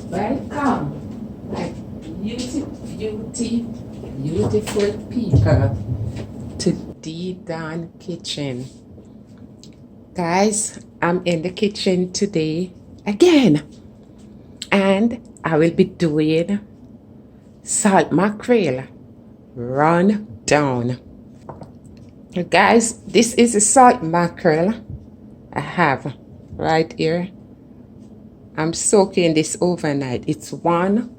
Welcome, my beautiful people to D Don Kitchen. Guys, I'm in the kitchen today again, and I will be doing salt mackerel rundown. Guys, this is a salt mackerel I have right here. I'm soaking this overnight. It's one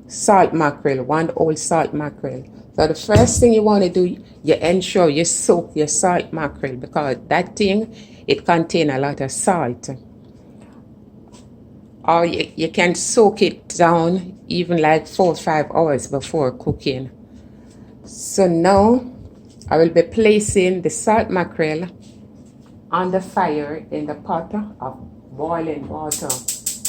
salt mackerel, one old salt mackerel. So the first thing you want to do, you ensure you soak your salt mackerel, because that thing, it contains a lot of salt. Or you can soak it down even like 4 or 5 hours before cooking. So now I will be placing the salt mackerel on the fire in the pot of boiling water.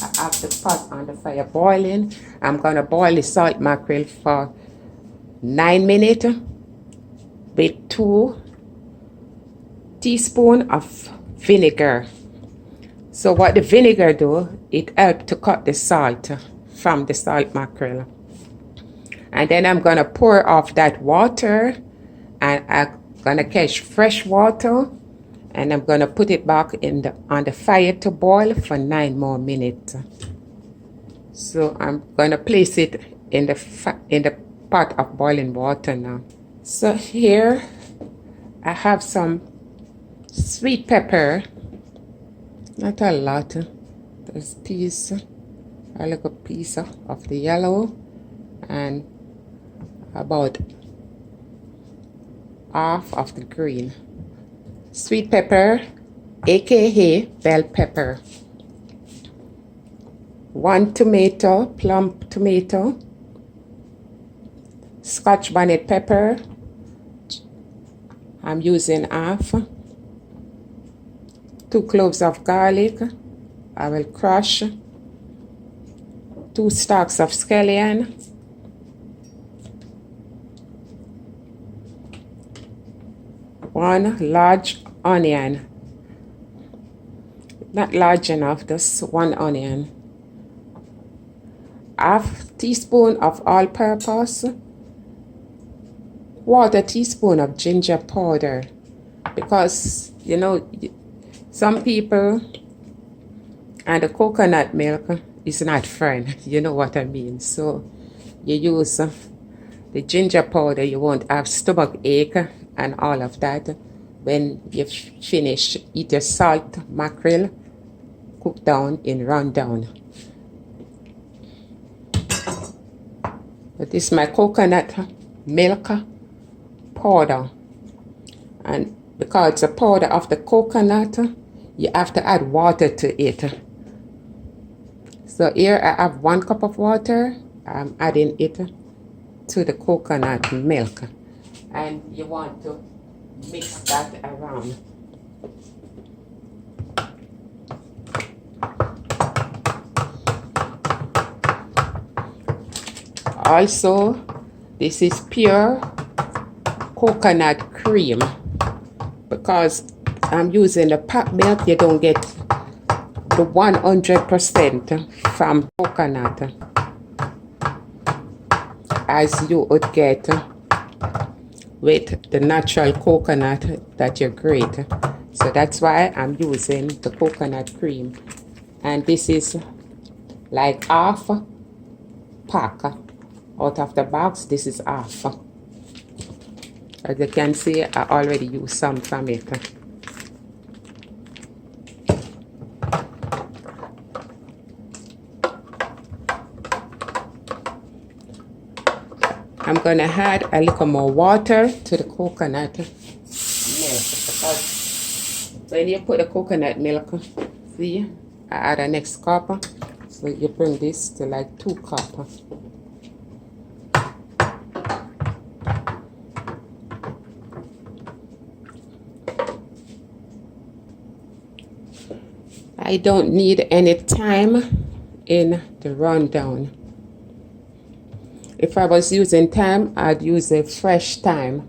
I have the pot on the fire boiling. I'm going to boil the salt mackerel for 9 minutes with 2 teaspoons of vinegar. So what the vinegar do, it helps to cut the salt from the salt mackerel. And then I'm going to pour off that water, and I'm going to catch fresh water, and I'm going to put it back on the fire to boil for 9 more minutes. So I'm going to place it in the pot of boiling water now. So here I have some sweet pepper, not a lot. There's a little piece of the yellow, and about half of the green. Sweet pepper, aka bell pepper. 1 tomato, plump tomato. Scotch bonnet pepper, I'm using half. 2 cloves of garlic, I will crush. 2 stalks of scallion. 1 large onion, not large enough, just 1 onion. Half teaspoon of all-purpose, 1/4 teaspoon of ginger powder, because you know some people and the coconut milk is not friend, you know what I mean. So you use the ginger powder, you won't have stomach ache and all of that when you finish eat your salt mackerel cooked down in rundown. But this is my coconut milk powder, and because it's a powder of the coconut, you have to add water to it. So here I have 1 cup of water. I'm adding it to the coconut milk, and you want to mix that around. Also, this is pure coconut cream, because I'm using the pot milk. You don't get the 100% from coconut as you would get with the natural coconut that you grate. So that's why I'm using the coconut cream, and this is like half pack out of the box. This is half. As you can see, I already used some from it. I'm going to add a little more water to the coconut milk, because when you put the coconut milk, see, I add a next cup, so you bring this to like 2 cups. I don't need any time in the rundown. If I was using thyme, I'd use a fresh thyme,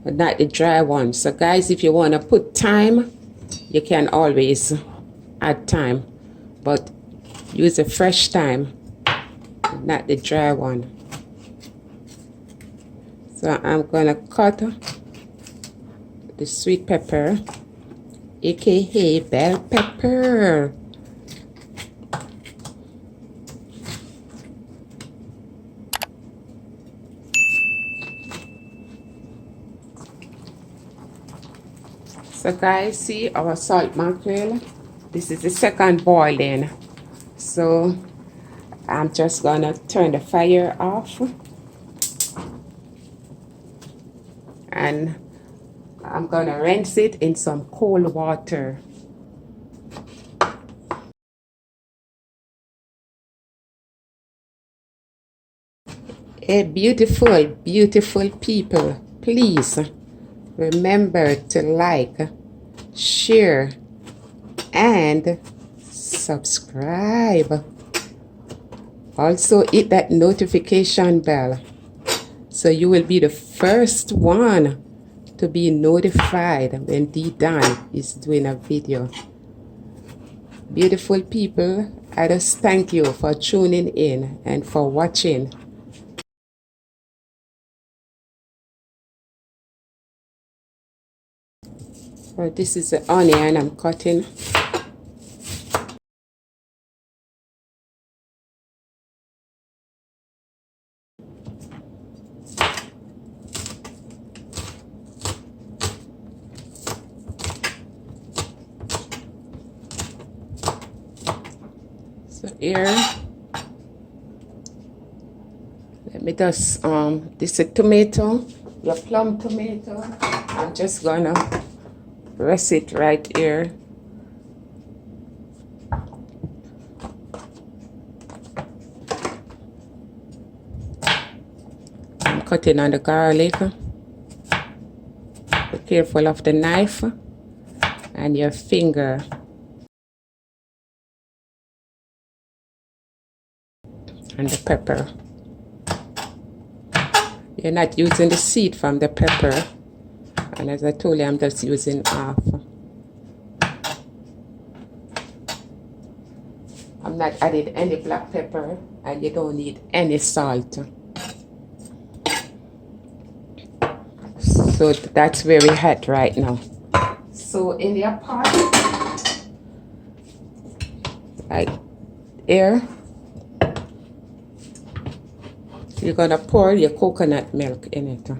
but not the dry one. So guys, if you want to put thyme, you can always add thyme, but use a fresh thyme not the dry one. So I'm gonna cut the sweet pepper, aka bell pepper. So guys, see our salt mackerel. This is the second boiling. So I'm just gonna turn the fire off. And I'm gonna rinse it in some cold water. Hey, beautiful, beautiful people, please remember to like, share, and subscribe. Also hit that notification bell so you will be the first one to be notified when D-Dan is doing a video. Beautiful people, I just thank you for tuning in and for watching. So this is the onion I'm cutting. So here, let me just this is a tomato, your plum tomato. I'm just gonna press it right here. I'm cutting on the garlic. Be careful of the knife and your finger. And the pepper. You're not using the seed from the pepper. And as I told you, I'm just using half. I'm not adding any black pepper, and you don't need any salt. So that's very hot right now. So in your pot, like here, you're gonna pour your coconut milk in it.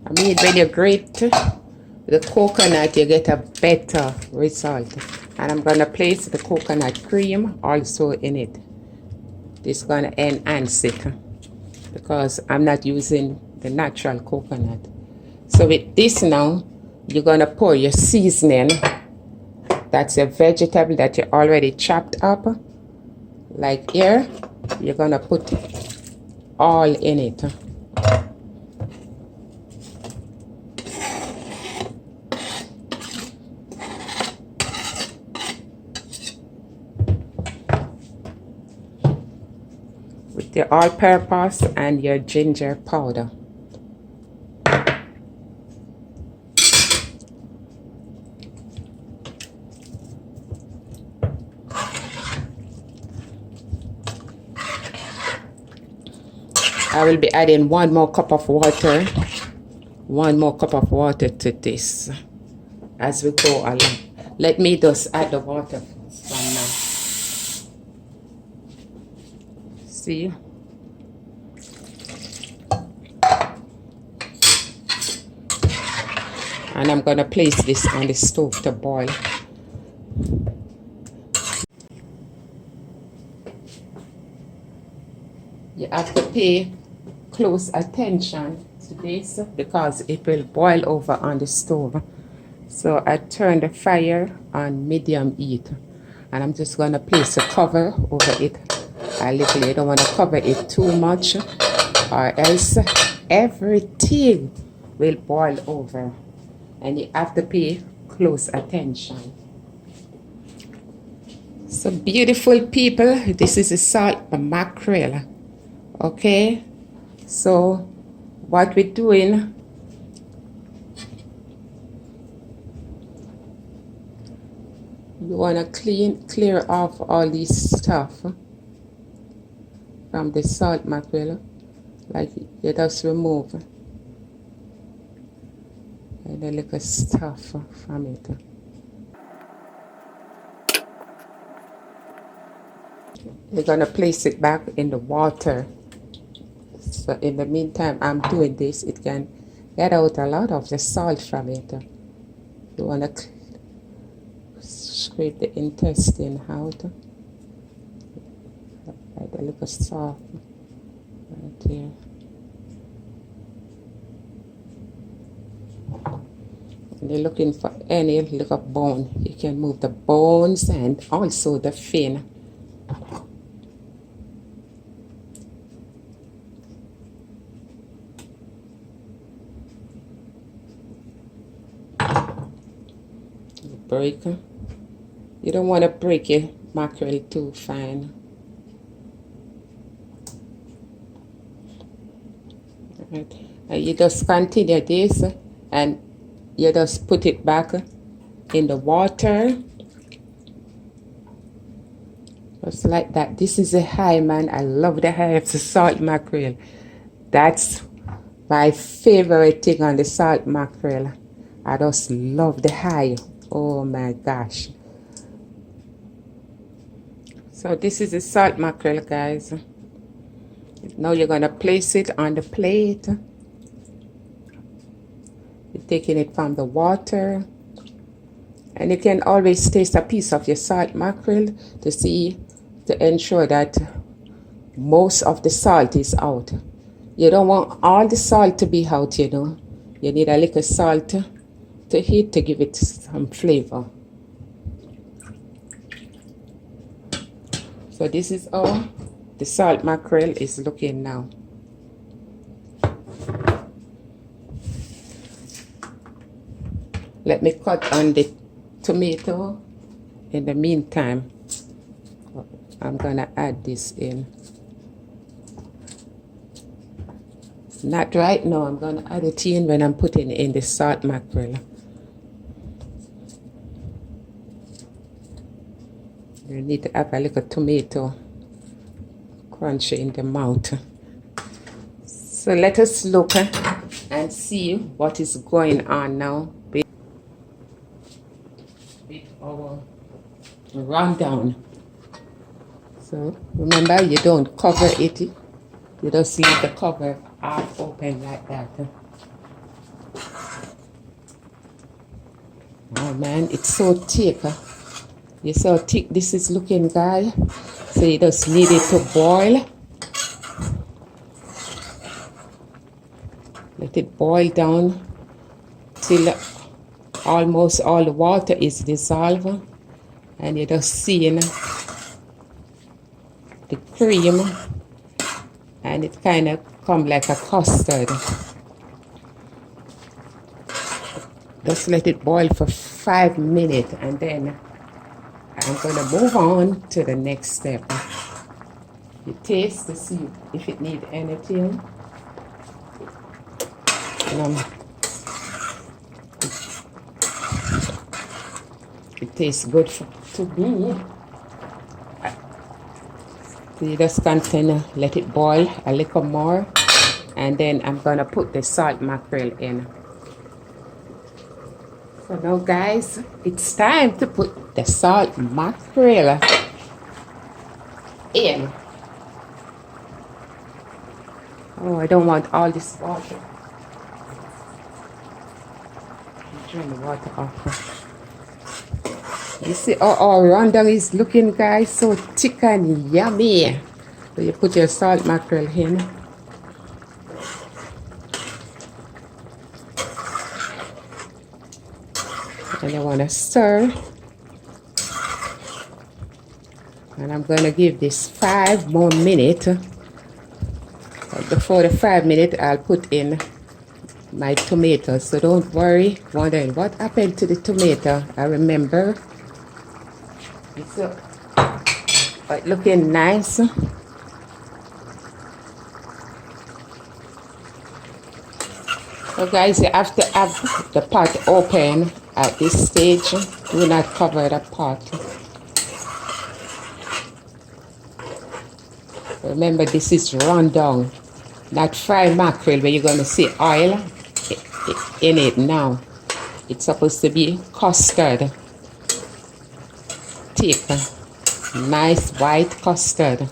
I mean, when you grate the coconut, you get a better result. And I'm gonna place the coconut cream also in it. This is gonna enhance it because I'm not using the natural coconut. So with this now, you're gonna pour your seasoning. That's a vegetable that you already chopped up. Like here, you're gonna put all in it. With your all-purpose and your ginger powder. I will be adding 1 more cup of water. 1 more cup of water to this as we go along. Let me just add the water from now. See? And I'm gonna place this on the stove to boil. You have to pay close attention to this because it will boil over on the stove. So I turn the fire on medium heat, and I'm just gonna place a cover over it a little. You don't want to cover it too much, or else everything will boil over, and you have to pay close attention. So beautiful people, this is a salt mackerel. Okay, so what we're doing You want to clear off all this stuff from the salt mackerel, like you just remove the little stuff from it. You're gonna place it back in the water. So in the meantime I'm doing this, it can get out a lot of the salt from it. You wanna scrape the intestine out. Like a little salt right here. And you're looking for any little bone. You can move the bones and also the fin. Break. You don't want to break your mackerel too fine. Right. And you just continue this and you just put it back in the water. Just like that. This is a high, man. I love the high of the salt mackerel. That's my favorite thing on the salt mackerel. I just love the high. Oh my gosh. So this is the salt mackerel, guys. Now you're gonna place it on the plate. You're taking it from the water. And you can always taste a piece of your salt mackerel to ensure that most of the salt is out. You don't want all the salt to be out, you know. You need a little salt to hit to give it some flavor. So this is how the salt mackerel is looking now. Let me cut on the tomato. In the meantime, I'm gonna add this in. Not right now, I'm gonna add it in when I'm putting in the salt mackerel. You need to have a little tomato crunchy in the mouth. So let us look and see what is going on now with our rundown. So remember, you don't cover it, you just leave the cover half open like that. Oh man, it's so thick. You see how thick this is looking, guys? So you just need it to boil. Let it boil down till almost all the water is dissolved. And you just see the cream. And it kind of come like a custard. Just let it boil for 5 minutes and then I'm going to move on to the next step. You taste to see if it needs anything. It tastes good to me. So you just continue, let it boil a little more. And then I'm going to put the salt mackerel in. So now guys, it's time to put the salt mackerel in. Oh, I don't want all this water. Turn the water off. You see how our rundown is looking, guys, so thick and yummy. So you put your salt mackerel in. And I want to stir. And I'm going to give this 5 more minutes. Before the 5 minutes, I'll put in my tomato. So don't worry, wondering what happened to the tomato. I remember. It's looking nice. So guys, you have to have the pot open at this stage. Do not cover the pot. Remember, this is rundown, not fried mackerel where you're going to see oil in it now. It's supposed to be custard. Thick, nice white custard.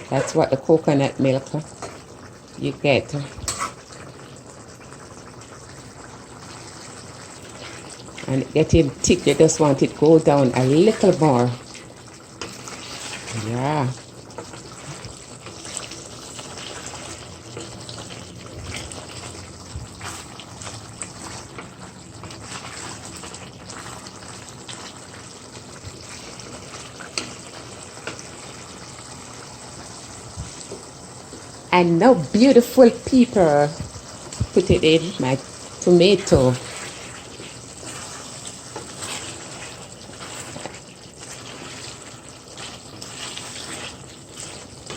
That's what the coconut milk you get. And getting thick, you just want it to go down a little more. Yeah. And now, beautiful people, put it in my tomato.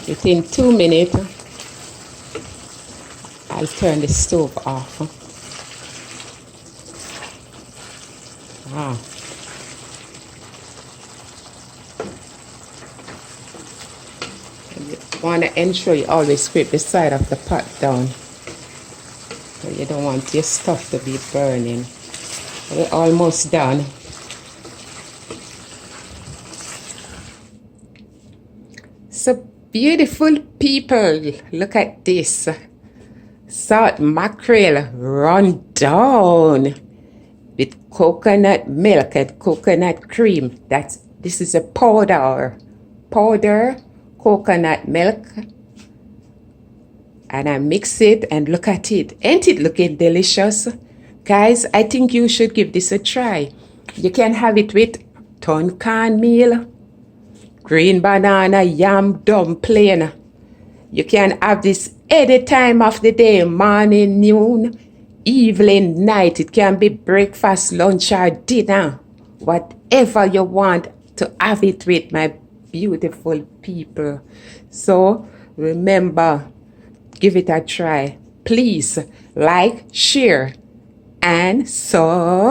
Within 2 minutes, I'll turn the stove off. You want to ensure you always scrape the side of the pot down. So you don't want your stuff to be burning. We're almost done. So beautiful people, look at this. Salt mackerel rundown with coconut milk and coconut cream. This is a powder coconut milk, and I mix it and look at it. Ain't it looking delicious? Guys, I think you should give this a try. You can have it with ton cornmeal, green banana, yam dumpling. You can have this any time of the day, morning, noon, evening, night. It can be breakfast, lunch, or dinner. Whatever you want to have it with, my beautiful people. So remember, give it a try. Please like, share, and subscribe.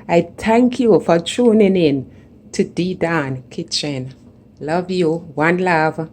I thank you for tuning in to D Dan Kitchen. Love you. One love.